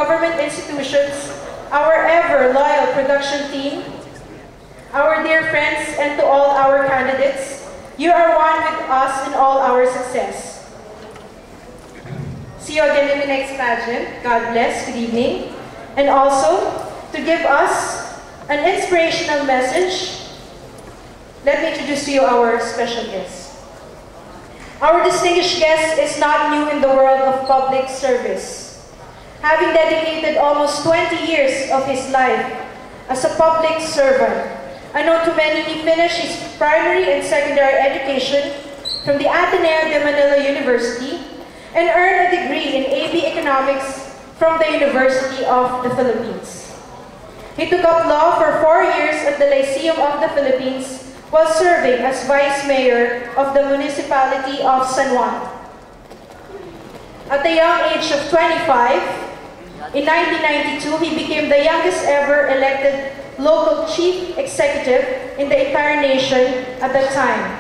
government institutions, our ever loyal production team, our dear friends, and to all our candidates, you are one with us in all our success. See you again in the next pageant. God bless. Good evening. And also, to give us an inspirational message, let me introduce to you our special guest. Our distinguished guest is not new in the world of public service. Having dedicated almost 20 years of his life as a public servant, unknown to many, he finished his primary and secondary education from the Ateneo de Manila University and earned a degree in AB Economics from the University of the Philippines. He took up law for 4 years at the Lyceum of the Philippines while serving as Vice Mayor of the municipality of San Juan. At the young age of 25, in 1992, he became the youngest ever elected local chief executive in the entire nation at that time.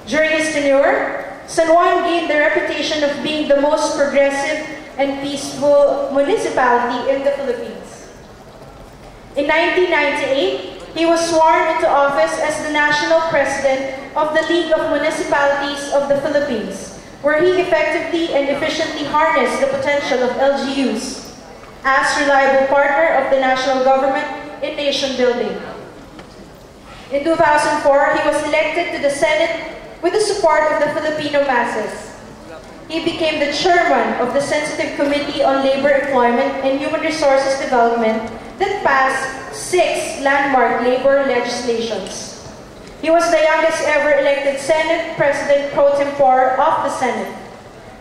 During his tenure, San Juan gained the reputation of being the most progressive and peaceful municipality in the Philippines. In 1998, he was sworn into office as the national president of the League of Municipalities of the Philippines, where he effectively and efficiently harnessed the potential of LGUs as reliable partner of the national government in nation building. In 2004, he was elected to the Senate with the support of the Filipino masses. He became the chairman of the Sensitive Committee on Labor, Employment, and Human Resources Development that passed 6 landmark labor legislations. He was the youngest ever elected Senate President pro tempore of the Senate.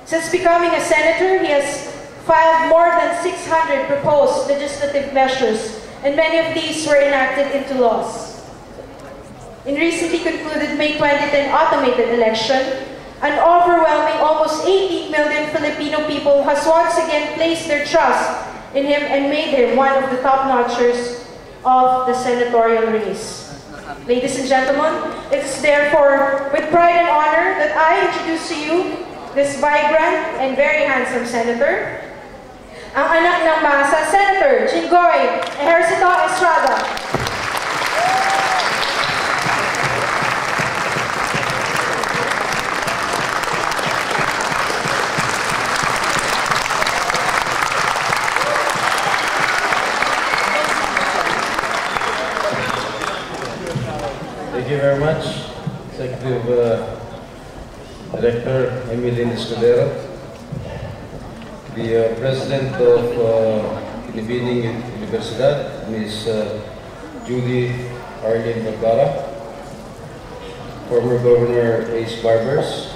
Since becoming a senator, he has filed more than 600 proposed legislative measures, and many of these were enacted into laws. In recently concluded May 2010 automated election, an overwhelming almost 18 million Filipino people has once again placed their trust in him and made him one of the top-notchers of the senatorial race. Ladies and gentlemen, it is therefore with pride and honor that I introduce to you this vibrant and very handsome senator, ang anak ng masa, Senator Jinggoy Ejercito Estrada. Thank you very much, Executive Director Emilyn Escudero, the President of Binibining Universidad, Ms. Judy Arlene Vergara, former Governor Ace Barbers,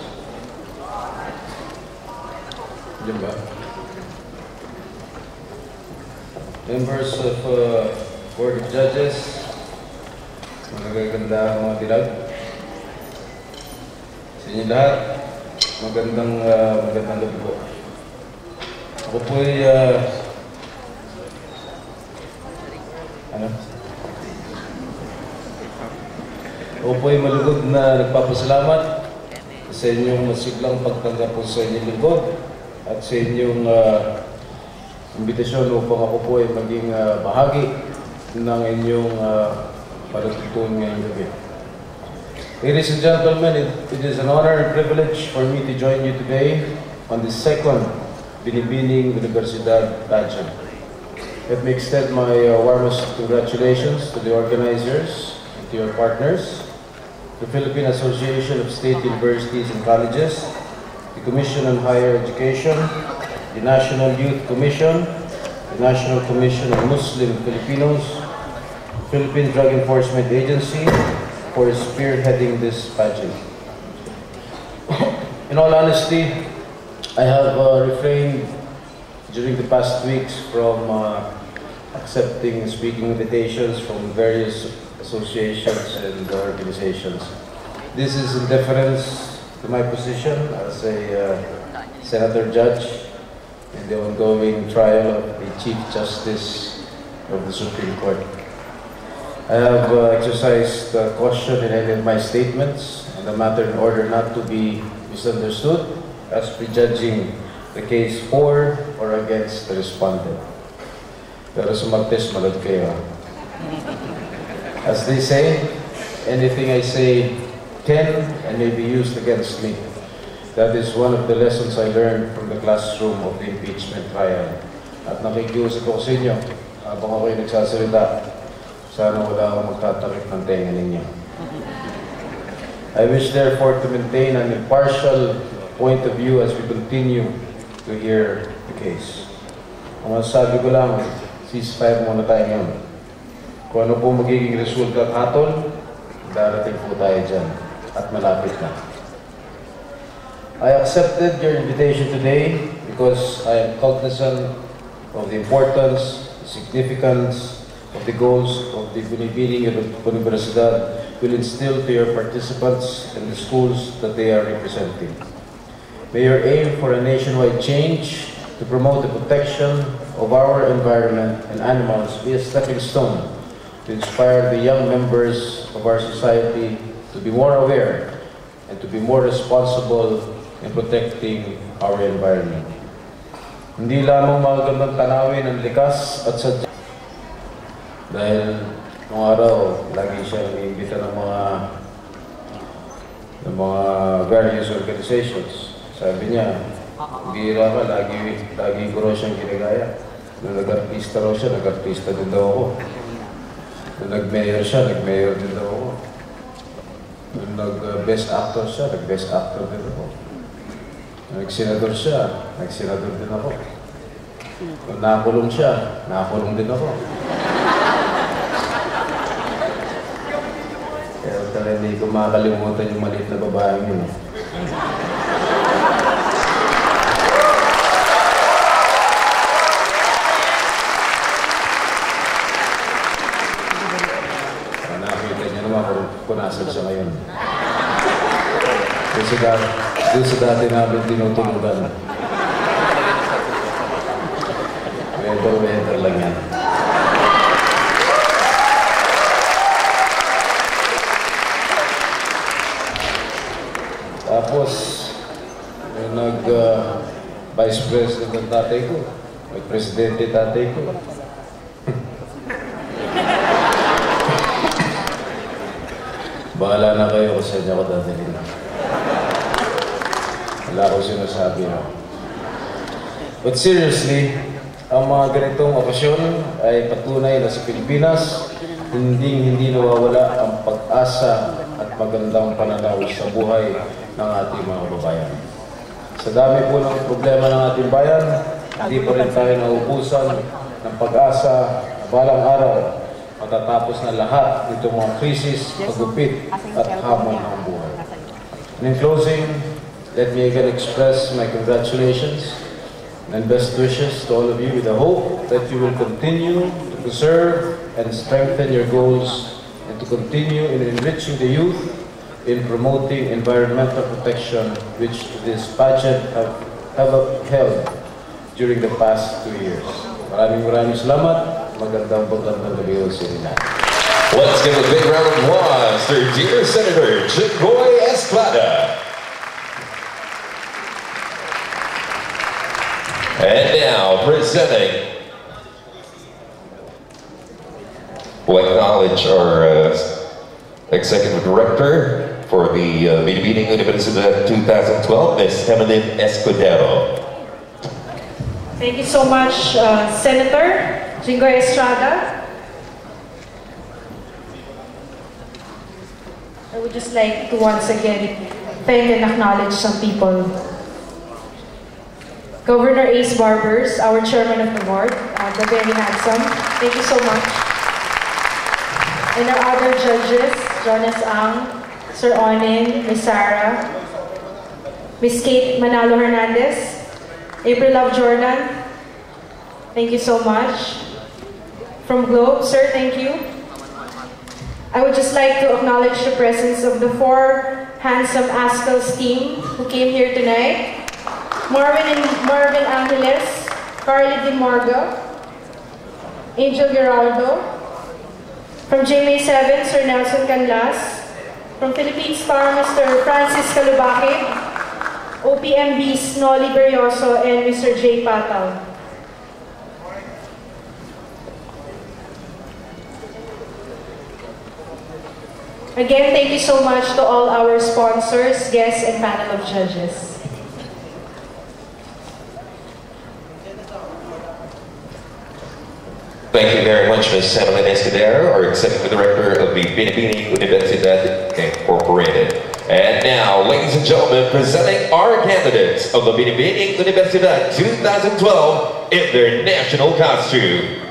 members of Board of Judges, magaganda mga dilag. Sa inyo lahat, magandang gabi po. Ako po ay malugod na nagpapasalamat sa inyong masiglang pagtanggap po sa inyong lingkod at sa inyong imbitasyon upang ako po ay maging bahagi ng inyong palagtutunan ngayong gabi. Ladies and gentlemen, it is an honor and privilege for me to join you today on the second Binibining Universidad pageant. Let me extend my warmest congratulations to the organizers and to your partners, the Philippine Association of State Universities and Colleges, the Commission on Higher Education, the National Youth Commission, the National Commission on Muslim Filipinos, Philippine Drug Enforcement Agency for spearheading this pageant. In all honesty, I have refrained during the past weeks from accepting speaking invitations from various associations and organizations. This is in deference to my position as a Senator Judge in the ongoing trial of the Chief Justice of the Supreme Court. I have exercised caution in any of my statements on the matter in order not to be misunderstood as prejudging the case for or against the respondent. Pero sumagtis malad kayo. As they say, anything I say can and may be used against me. That is one of the lessons I learned from the classroom of the impeachment trial. At nakikiusap ko sa inyo, habang ako'y nagsasalita, sana wala akong magtatakip ng tenga ninyo. I wish therefore to maintain an impartial point of view as we continue to hear the case. Ang masasabi ko lang, ceasefire muna tayo ngayon. Kung ano po magiging resulta at hatol, darating po tayo dyan at malapit na. I accepted your invitation today because I am cognizant of the importance, the significance of the goals of the Binibining Universidad will instill to your participants in the schools that they are representing. May your aim for a nationwide change to promote the protection of our environment and animals be a stepping stone to inspire the young members of our society to be more aware and to be more responsible in protecting our environment. Hindi lamang magandang tanawin ang likas at sadya. Dahil nung araw, lagi siya nag-iimbita ng mga various organizations. Sabi niya, bihira ka, lagi ko raw siyang ginagaya. Nung nag-artista raw siya, nag-artista din daw ako. Nung nag-mayor siya, nag-mayor din daw ako. Nung nag-best actor siya, nag-best actor din ako. Nung nag-senador siya, nag-senador din ako. Nung nakulong siya, nakulong din ako. Kaya talaga hindi ko makakalimutan yung maliit na babaeng yun. Nakakita niya naman kung nasan siya ngayon. Doon sa dati namin tinutulugan. Weather lang yan. Tapos, yung nag-vice president ng tatay ko, nag-presidente tatay ko. Bahala na kayo kung saan niya ako dadalhin. Wala ko sinasabi na. But seriously, ang mga ganitong okasyon ay patunay na sa Pilipinas, hindi nawawala ang pag-asa at magandang pananaw sa buhay ng ating mga babayan. Sa dami po ng problema ng ating bayan, hindi pa rin tayo naubusan ng pag-asa na balang araw matatapos na lahat nitong mga krisis, pagupit at hamon ng buhay. And in closing, let me again express my congratulations and best wishes to all of you with the hope that you will continue to preserve and strengthen your goals and to continue in enriching the youth in promoting environmental protection which this pageant have upheld during the past 2 years. Maraming salamat. Magandang gabi sa inyo. Let's give a big round of applause for dear Senator Jinggoy Estrada. And now presenting, we'll acknowledge our Executive Director for the Binibining Universidad 2012, Ms. Emeline Escudero. Thank you so much, Senator Jinggoy Estrada. I would just like to once again thank and acknowledge some people. Governor Ace Barbers, our chairman of the board, the very handsome. Thank you so much. And our other judges, Jonas Ang, Sir Onin, Ms. Sarah, Ms. Kate Manalo Hernandez, April Love Jordan, thank you so much. From Globe, sir, thank you. I would just like to acknowledge the presence of the 4 handsome Askels team who came here tonight. Marvin Angeles, Carly Di Morga, Angel Geraldo. From GMA7, Sir Nelson Canlas. From Philippine Star, Mr. Francis Calubake. OPMB's Noli Berioso and Mr. J. Pataw. Again, thank you so much to all our sponsors, guests, and panel of judges. Thank you very much, Ms. Evelyn Escudero, our Executive Director of the Binibining Universidad Incorporated. And now, ladies and gentlemen, presenting our candidates of the Binibining Universidad 2012 in their national costume.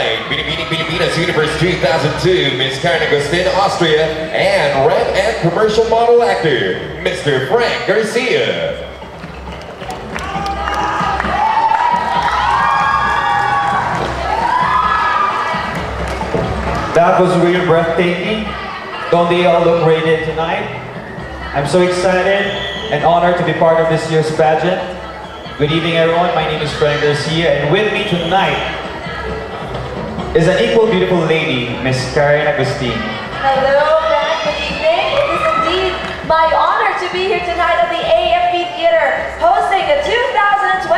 tonight, Binibining Pilipinas Universe 2002, Miss Karen Agustin, Austria, and rap and commercial model actor, Mr. Frank Garcia. That was really breathtaking. Don't they all look radiant tonight? I'm so excited and honored to be part of this year's pageant. Good evening, everyone. My name is Frank Garcia, and with me tonight is an equal beautiful lady, Miss Karen Agustin. Hello, Frank. Good evening. It is indeed my honor to be here tonight at the AFP Theater, hosting the 2012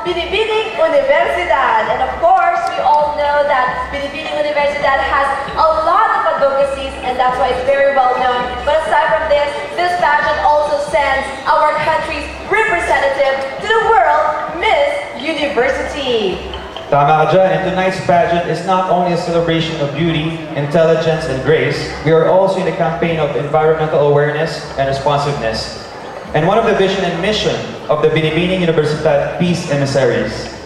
Binibining Universidad. And of course, we all know that Binibining Universidad has a lot of advocacies, and that's why it's very well known. But aside from this pageant also sends our country's representative to the world, Miss University. Tama ka dyan, and tonight's pageant is not only a celebration of beauty, intelligence, and grace, we are also in a campaign of environmental awareness and responsiveness. And one of the vision and mission of the Binibining Universidad Peace Emissaries.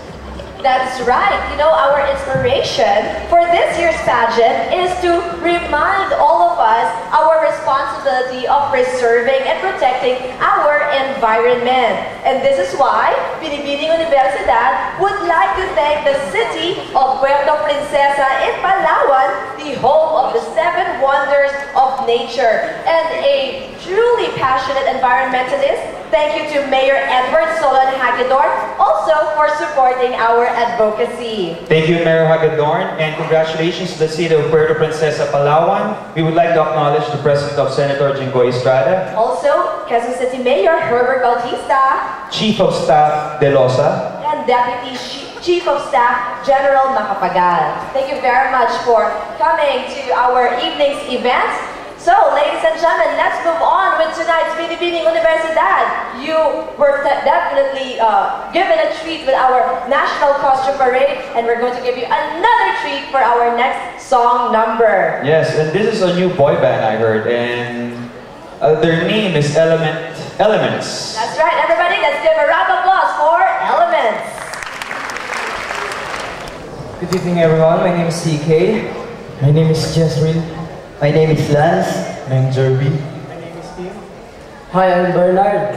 That's right. You know, our inspiration for this year's pageant is to remind all of us our responsibility of preserving and protecting our environment. And this is why Binibining Universidad would like to thank the city of Puerto Princesa in Palawan, the home of the 7 wonders of nature, and a truly passionate environmentalist. Thank you to Mayor Edward Solon Hagedorn also for supporting our advocacy. Thank you, Mayor Hagedorn, and congratulations to the city of Puerto Princesa, Palawan. We would like to acknowledge the presence of Senator Jinggoy Estrada, Also, Quezon City Mayor Herbert Bautista, Chief of Staff De Losa, and Deputy Chief of Staff General Macapagal. Thank you very much for coming to our evening's events. So, ladies and gentlemen, let's move on with tonight's Binibining Universidad. You were definitely given a treat with our National Costume Parade, and we're going to give you another treat for our next song number. Yes, and this is a new boy band I heard, and their name is Elements. That's right, everybody, let's give a round of applause for Elements. Good evening, everyone. My name is CK. My name is Jesril. My name is Lance. I'm Jerby. My name is Tim. Hi, I'm Bernard.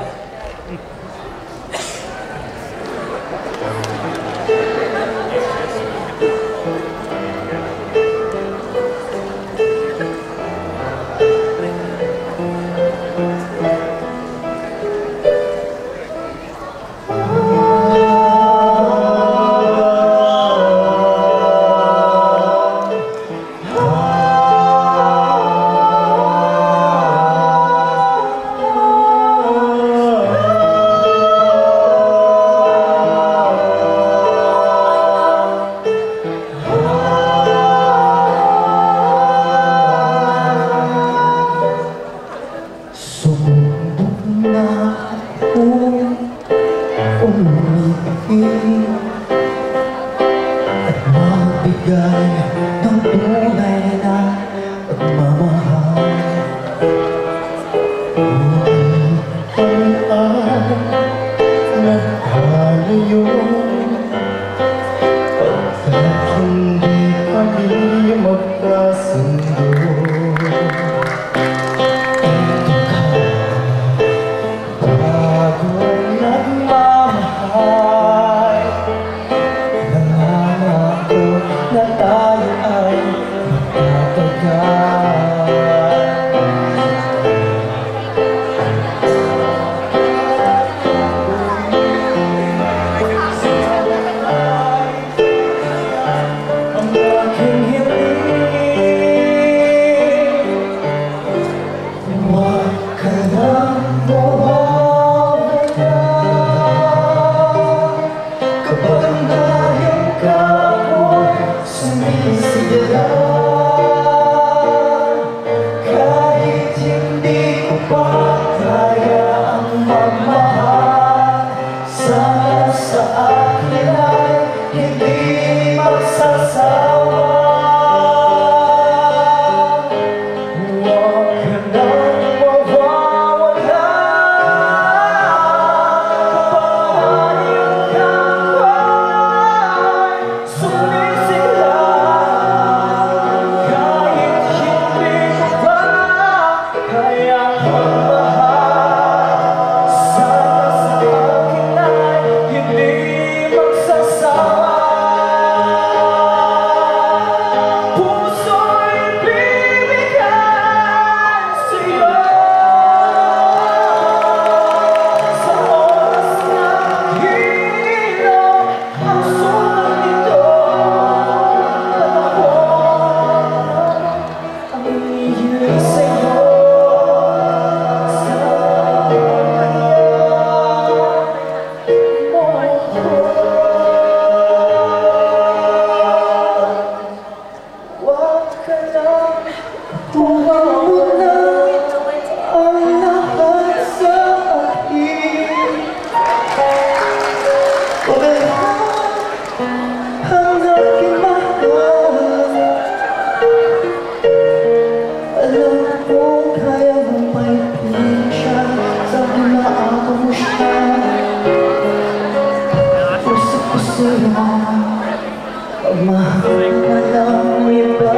Pagmahal na lang iba.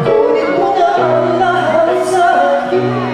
Kunin mo na ang lahat sa akin.